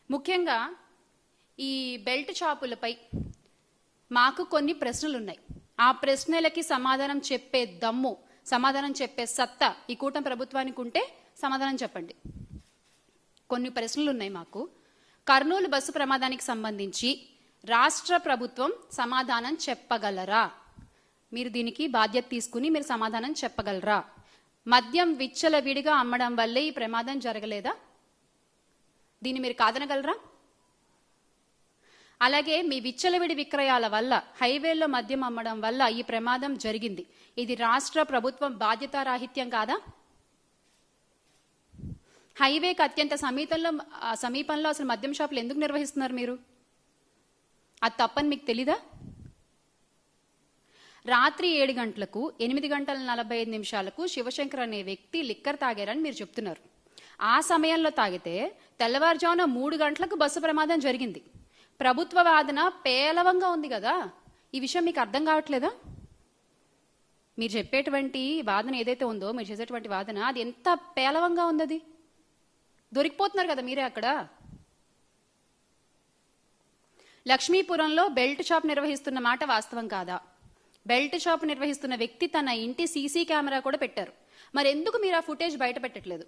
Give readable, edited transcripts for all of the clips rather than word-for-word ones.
ముఖ్యంగా ఈ బెల్ట్ షాపులపై మాకు కొన్ని ప్రశ్నలు ఉన్నాయి. ఆ ప్రశ్నలకి సమాధానం చెప్పే దమ్ము, సమాధానం చెప్పే సత్తా ఈ కూటమి ప్రభుత్వానికి ఉంటే సమాధానం చెప్పండి. కొన్ని ప్రశ్నలు ఉన్నాయి మాకు. కర్నూలు బస్సు ప్రమాదానికి సంబంధించి రాష్ట్ర ప్రభుత్వం సమాధానం చెప్పగలరా? మీరు దీనికి బాధ్యత తీసుకుని మీరు సమాధానం చెప్పగలరా? మద్యం విచ్చలవిడిగా అమ్మడం వల్లే ఈ ప్రమాదం జరగలేదా? దీన్ని మీరు కాదనగలరా? అలాగే మీ విచ్చలవిడి విక్రయాల వల్ల, హైవేల్లో మద్యం అమ్మడం వల్ల ఈ ప్రమాదం జరిగింది. ఇది రాష్ట్ర ప్రభుత్వం బాధ్యతారాహిత్యం కాదా? హైవేకి అత్యంత సమీపంలో అసలు మద్యం షాపులు ఎందుకు నిర్వహిస్తున్నారు మీరు? అది తప్పని మీకు తెలీదా? రాత్రి 7 గంటలకు 8:45 శివశంకర్ అనే వ్యక్తి లిక్కర్ తాగారని మీరు చెప్తున్నారు. ఆ సమయంలో తాగితే తెల్లవారుజామున 3 గంటలకు బస్సు ప్రమాదం జరిగింది. ప్రభుత్వ వాదన పేలవంగా ఉంది కదా, ఈ విషయం మీకు అర్థం కావట్లేదా? మీరు చెప్పేటువంటి వాదన ఏదైతే ఉందో, మీరు చేసేటువంటి వాదన అది ఎంత పేలవంగా ఉంది. అది దొరికిపోతున్నారు కదా మీరే అక్కడ. లక్ష్మీపురంలో బెల్ట్ షాప్ నిర్వహిస్తున్న మాట వాస్తవం కాదా? బెల్ట్ షాప్ నిర్వహిస్తున్న వ్యక్తి తన ఇంటి సీసీ కెమెరా కూడా పెట్టారు. మరి ఎందుకు మీరు ఆ ఫుటేజ్ బయట పెట్టట్లేదు?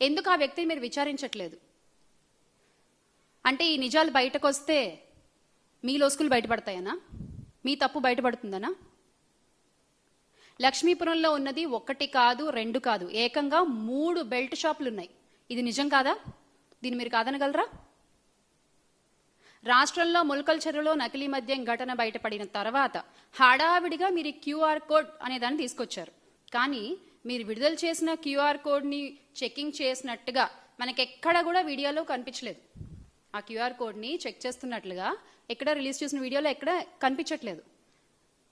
ఎందుకు ఆ వ్యక్తిని మీరు విచారించట్లేదు? అంటే ఈ నిజాలు బయటకు వస్తే మీ లోసుకులు బయటపడతాయనా? మీ తప్పు బయటపడుతుందనా? లక్ష్మీపురంలో ఉన్నది 1 కాదు 2 కాదు, ఏకంగా 3 బెల్ట్ షాపులు ఉన్నాయి. ఇది నిజం కాదా? దీన్ని మీరు కాదనగలరా? రాష్ట్రంలో ములకల చెరువులో నకిలీ మద్యం ఘటన బయటపడిన తర్వాత హడావిడిగా మీరు క్యూఆర్ కోడ్ అనే దాన్ని తీసుకొచ్చారు. కానీ మీరు విడుదల చేసిన క్యూఆర్ కోడ్ని చెకింగ్ చేసినట్టుగా మనకెక్కడ కూడా వీడియోలో కనిపించలేదు. ఆ క్యూఆర్ కోడ్ని చెక్ చేస్తున్నట్లుగా ఎక్కడ రిలీజ్ చేసిన వీడియోలో ఎక్కడ కనిపించట్లేదు.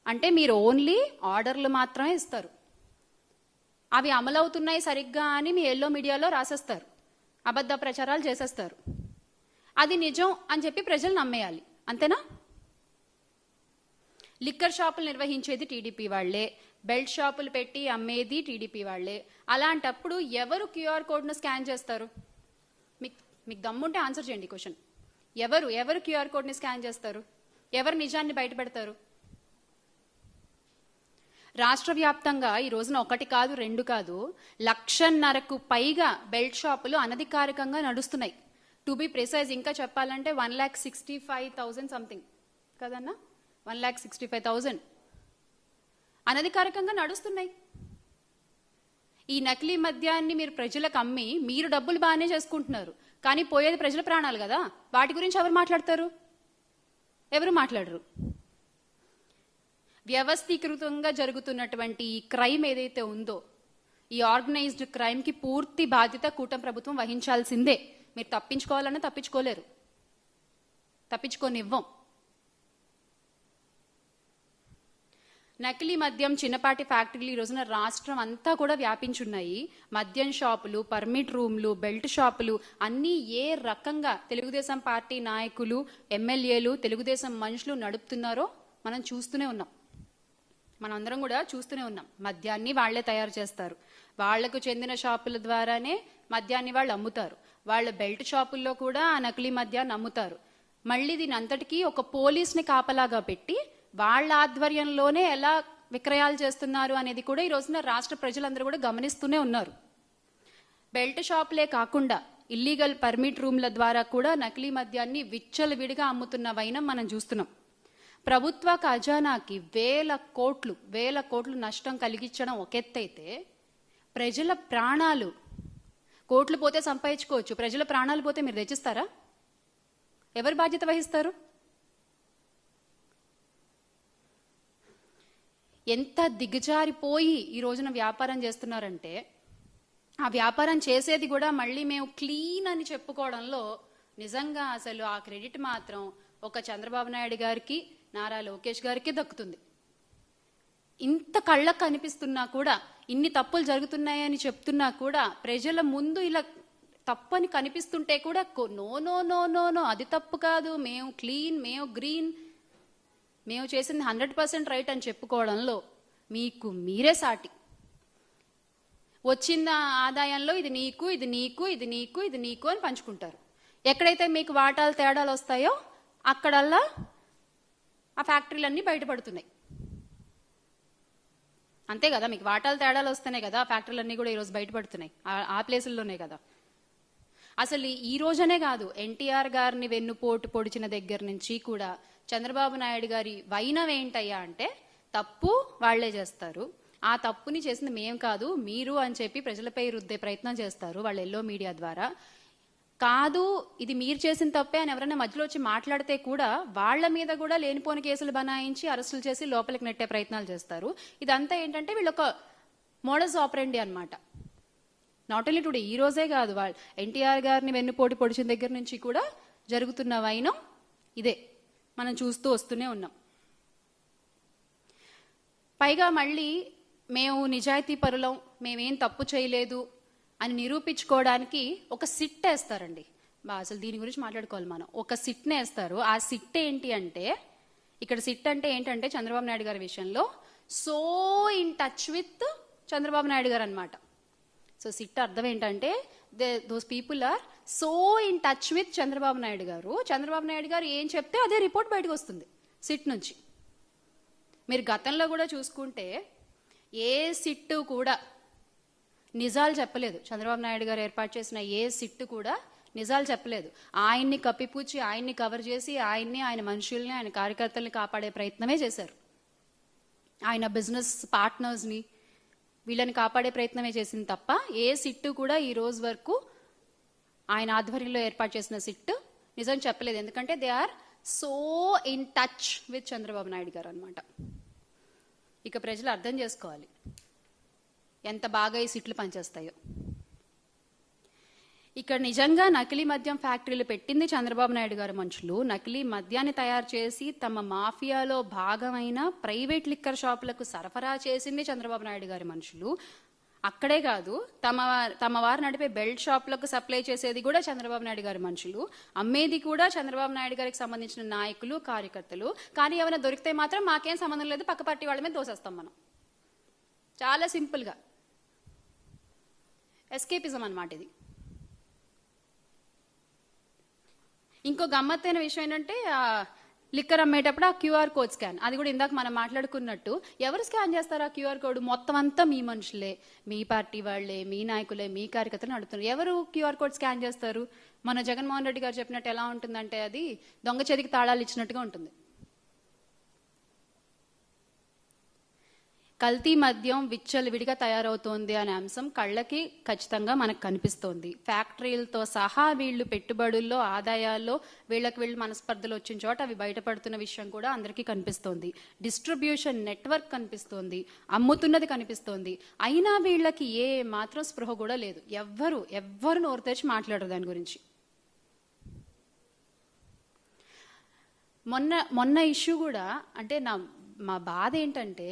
అంటే మీరు ఓన్లీ ఆర్డర్లు మాత్రమే ఇస్తారు. అవి అమలవుతున్నాయి సరిగ్గా అని మీ ఎల్లో మీడియాలో రాసేస్తారు, అబద్ధ ప్రచారాలు చేసేస్తారు. అది నిజం అని చెప్పి ప్రజలు నమ్మేయాలి, అంతేనా? లిక్కర్ షాపులు నిర్వహించేది టీడీపీ వాళ్లే, బెల్ట్ షాపులు పెట్టి అమ్మేది టీడీపీ వాళ్లే. అలాంటప్పుడు ఎవరు క్యూఆర్ కోడ్ను స్కాన్ చేస్తారు? మీకు దమ్ముంటే ఆన్సర్ చేయండి క్వశ్చన్. ఎవరు క్యూఆర్ కోడ్ని స్కాన్ చేస్తారు? ఎవరు నిజాన్ని బయటపెడతారు? రాష్ట్ర వ్యాప్తంగా ఈ రోజున 1 కాదు 2 కాదు 1,50,000కు పైగా బెల్ట్ షాపులు అనధికారికంగా నడుస్తున్నాయి. టు బి ప్రిసైజ్, ఇంకా చెప్పాలంటే 1,65,000 సంథింగ్ కదన్నా, 1,65,000 అనధికారికంగా నడుస్తున్నాయి. ఈ నకిలీ మద్యాన్ని మీరు ప్రజలకు అమ్మి మీరు డబ్బులు బాగానే చేసుకుంటున్నారు, కానీ పోయేది ప్రజల ప్రాణాలు కదా. వాటి గురించి ఎవరు మాట్లాడతారు? ఎవరు మాట్లాడరు. వ్యవస్థీకృతంగా జరుగుతున్నటువంటి ఈ క్రైమ్ ఏదైతే ఉందో, ఈ ఆర్గనైజ్డ్ క్రైమ్కి పూర్తి బాధ్యత కూటమి ప్రభుత్వం వహించాల్సిందే. మీరు తప్పించుకోవాలన్నా తప్పించుకోలేరు, తప్పించుకోనివ్వం. నకిలీ మద్యం చిన్నపాటి ఫ్యాక్టరీలు ఈ రోజున రాష్ట్రం అంతా కూడా వ్యాపించున్నాయి. మద్యం షాపులు, పర్మిట్ రూమ్లు, బెల్ట్ షాపులు అన్నీ ఏ రకంగా తెలుగుదేశం పార్టీ నాయకులు, ఎమ్మెల్యేలు, తెలుగుదేశం మనుషులు నడుపుతున్నారో మనం చూస్తూనే ఉన్నాం. మనందరం కూడా చూస్తూనే ఉన్నాం. మద్యాన్ని వాళ్లే తయారు చేస్తారు, వాళ్లకు చెందిన షాపుల ద్వారానే మద్యాన్ని వాళ్ళు అమ్ముతారు. వాళ్ళ బెల్ట్ షాపుల్లో కూడా ఆ నకిలీ మద్యాన్ని అమ్ముతారు. మళ్ళీ దీని అంతటికీ ఒక పోలీస్ని కాపలాగా పెట్టి వాళ్ళ ఆధ్వర్యంలోనే ఎలా విక్రయాలు చేస్తున్నారు అనేది కూడా ఈ రోజున రాష్ట్ర ప్రజలందరూ కూడా గమనిస్తూనే ఉన్నారు. బెల్ట్ షాపులే కాకుండా ఇల్లీగల్ పర్మిట్ రూమ్ల ద్వారా కూడా నకిలీ మద్యాన్ని విచ్చలవిడిగా అమ్ముతున్న వైనం మనం చూస్తున్నాం. ప్రభుత్వ ఖజానాకి వేల కోట్లు నష్టం కలిగించడం ఒక ఎత్తైతే, ప్రజల ప్రాణాలు, కోట్లు పోతే సంపాదించుకోవచ్చు, ప్రజల ప్రాణాలు పోతే మీరు తెచ్చిస్తారా? ఎవరు బాధ్యత వహిస్తారు? ఎంత దిగజారిపోయి ఈ రోజున వ్యాపారం చేస్తున్నారంటే, ఆ వ్యాపారం చేసేది కూడా మళ్ళీ మేము క్లీన్ అని చెప్పుకోవడంలో నిజంగా అసలు ఆ క్రెడిట్ మాత్రం ఒక చంద్రబాబు నాయుడు గారికి, నారా లోకేష్ గారికి దక్కుతుంది. ఇంత కళ్ళకు కనిపిస్తున్నా కూడా, ఇన్ని తప్పులు జరుగుతున్నాయని చెప్తున్నా కూడా, ప్రజల ముందు ఇలా తప్పని కనిపిస్తుంటే కూడా no no no no no అది తప్పు కాదు, మేము క్లీన్, మేము గ్రీన్, మేము చేసింది 100% రైట్ అని చెప్పుకోవడంలో మీకు మీరే సాటి. వచ్చిన ఆదాయంలో ఇది నీకు, ఇది నీకు, ఇది నీకు, ఇది నీకు అని పంచుకుంటారు. ఎక్కడైతే మీకు వాటాలు తేడాలు వస్తాయో అక్కడల్లా ఆ ఫ్యాక్టరీలన్నీ బయటపడుతున్నాయి. అంతే కదా, మీకు వాటాలు తేడాలు వస్తేనే కదా ఆ ఫ్యాక్టరీలన్నీ కూడా ఈరోజు బయటపడుతున్నాయి, ఆ ప్లేసుల్లోనే కదా. అసలు ఈ రోజనే కాదు, ఎన్టీఆర్ గారిని వెన్నుపోటు పొడిచిన దగ్గర నుంచి కూడా చంద్రబాబు నాయుడు గారి వైనం ఏంటయ్యా అంటే తప్పు వాళ్లే చేస్తారు, ఆ తప్పుని చేసింది మేం కాదు మీరు అని చెప్పి ప్రజలపై రుద్దే ప్రయత్నం చేస్తారు వాళ్ళు ఎల్లో మీడియా ద్వారా. కాదు ఇది మీరు చేసిన తప్పే అని ఎవరైనా మధ్యలో వచ్చి మాట్లాడితే కూడా వాళ్ళ మీద కూడా లేనిపోని కేసులు బనాయించి అరెస్టులు చేసి లోపలికి నెట్టే ప్రయత్నాలు చేస్తారు. ఇదంతా ఏంటంటే వీళ్ళొక మోడస్ ఆపరెండి అనమాట. నాట్ ఓన్లీ టుడే, ఈ రోజే కాదు, వాళ్ళు ఎన్టీఆర్ గారిని వెన్నుపోటు పొడిచిన దగ్గర నుంచి కూడా జరుగుతున్న వైనం ఇదే మనం చూస్తూ వస్తూనే ఉన్నాం. పైగా మళ్ళీ మేము నిజాయితీ పరులం, మేమేం తప్పు చేయలేదు అని నిరూపించుకోవడానికి ఒక సిట్ వేస్తారండి. అసలు దీని గురించి మాట్లాడుకోవాలి మనం. ఒక సిట్ని వేస్తారు. ఆ సిట్ ఏంటి అంటే, ఇక్కడ సిట్ అంటే ఏంటంటే చంద్రబాబు నాయుడు గారి విషయంలో so in touch with Chandrababu Naidu గారు అనమాట. సో సిట్ అర్థం ఏంటంటే those people are so in touch with Chandrababu Naidu గారు. చంద్రబాబు నాయుడు గారు ఏం చెప్తే అదే రిపోర్ట్ బయటకు వస్తుంది సిట్ నుంచి. మీరు గతంలో కూడా చూసుకుంటే ఏ సిట్టు కూడా నిజాలు చెప్పలేదు. చంద్రబాబు నాయుడు గారు ఏర్పాటు చేసిన ఏ సిట్టు కూడా నిజాలు చెప్పలేదు. ఆయన్ని కప్పిపుచ్చి, ఆయన్ని కవర్ చేసి, ఆయన్ని, ఆయన మనుషుల్ని, ఆయన కార్యకర్తల్ని కాపాడే ప్రయత్నమే చేశారు. ఆయన బిజినెస్ పార్ట్నర్స్ని వీళ్ళని కాపాడే ప్రయత్నమే చేసింది తప్ప ఏ సిట్టు కూడా ఈ రోజు వరకు ఆయన ఆధ్వర్యంలో ఏర్పాటు చేసిన సిట్టు నిజం చెప్పలేదు. ఎందుకంటే they are so in touch with Chandrababu Naidu గారు అనమాట. ఇక ప్రజలు అర్థం చేసుకోవాలి ఎంత బాగా ఈ సిట్లు పనిచేస్తాయో. ఇక్కడ నిజంగా నకిలీ మద్యం ఫ్యాక్టరీలు పెట్టింది చంద్రబాబు నాయుడు గారి మనుషులు. నకిలీ మద్యాన్ని తయారు చేసి తమ మాఫియాలో భాగమైన ప్రైవేట్ లిక్కర్ షాపులకు సరఫరా చేసింది చంద్రబాబు నాయుడు గారి మనుషులు. అక్కడే కాదు, తమ వారు నడిపే బెల్ట్ షాపులకు సప్లై చేసేది కూడా చంద్రబాబు నాయుడు గారి మనుషులు, అమ్మేది కూడా చంద్రబాబు నాయుడు గారికి సంబంధించిన నాయకులు, కార్యకర్తలు. కానీ ఏమైనా దొరికితే మాత్రం మాకేం సంబంధం లేదు, పక్క పార్టీ వాళ్ళ మీద దోసేస్తాం మనం. చాలా సింపుల్గా ఎస్కేపిజం అన్నమాట ఇది. ఇంకో గమ్మత్తైన విషయం ఏంటంటే లిక్కర్ అమ్మేటప్పుడు ఆ క్యూఆర్ కోడ్ స్కాన్, అది కూడా ఇందాక మనం మాట్లాడుకున్నట్టు ఎవరు స్కాన్ చేస్తారు ఆ క్యూఆర్ కోడ్? మొత్తం అంతా మీ మనుషులే, మీ పార్టీ వాళ్ళే, మీ నాయకులే, మీ కార్యకర్తలు నడుపుతున్నారు. ఎవరు క్యూఆర్ కోడ్ స్కాన్ చేస్తారు? మన జగన్మోహన్ రెడ్డి గారు చెప్పినట్టు ఎలా ఉంటుందంటే అది దొంగ చేతికి తాళాలు ఇచ్చినట్టుగా ఉంటుంది. కల్తీ మద్యం విచ్చలవిడిగా తయారవుతోంది అనే అంశం కళ్ళకి ఖచ్చితంగా మనకు కనిపిస్తోంది. ఫ్యాక్టరీలతో సహా వీళ్ళు పెట్టుబడుల్లో, ఆదాయాల్లో వీళ్ళు మనస్పర్ధలు వచ్చిన చోట అవి బయటపడుతున్న విషయం కూడా అందరికీ కనిపిస్తోంది. డిస్ట్రిబ్యూషన్ నెట్వర్క్ కనిపిస్తోంది, అమ్ముతున్నది కనిపిస్తోంది. అయినా వీళ్ళకి ఏ మాత్రం స్పృహ కూడా లేదు. ఎవ్వరు నోరు తెరిచి మాట్లాడరు దాని గురించి. మొన్న ఇష్యూ కూడా అంటే మా బాధ ఏంటంటే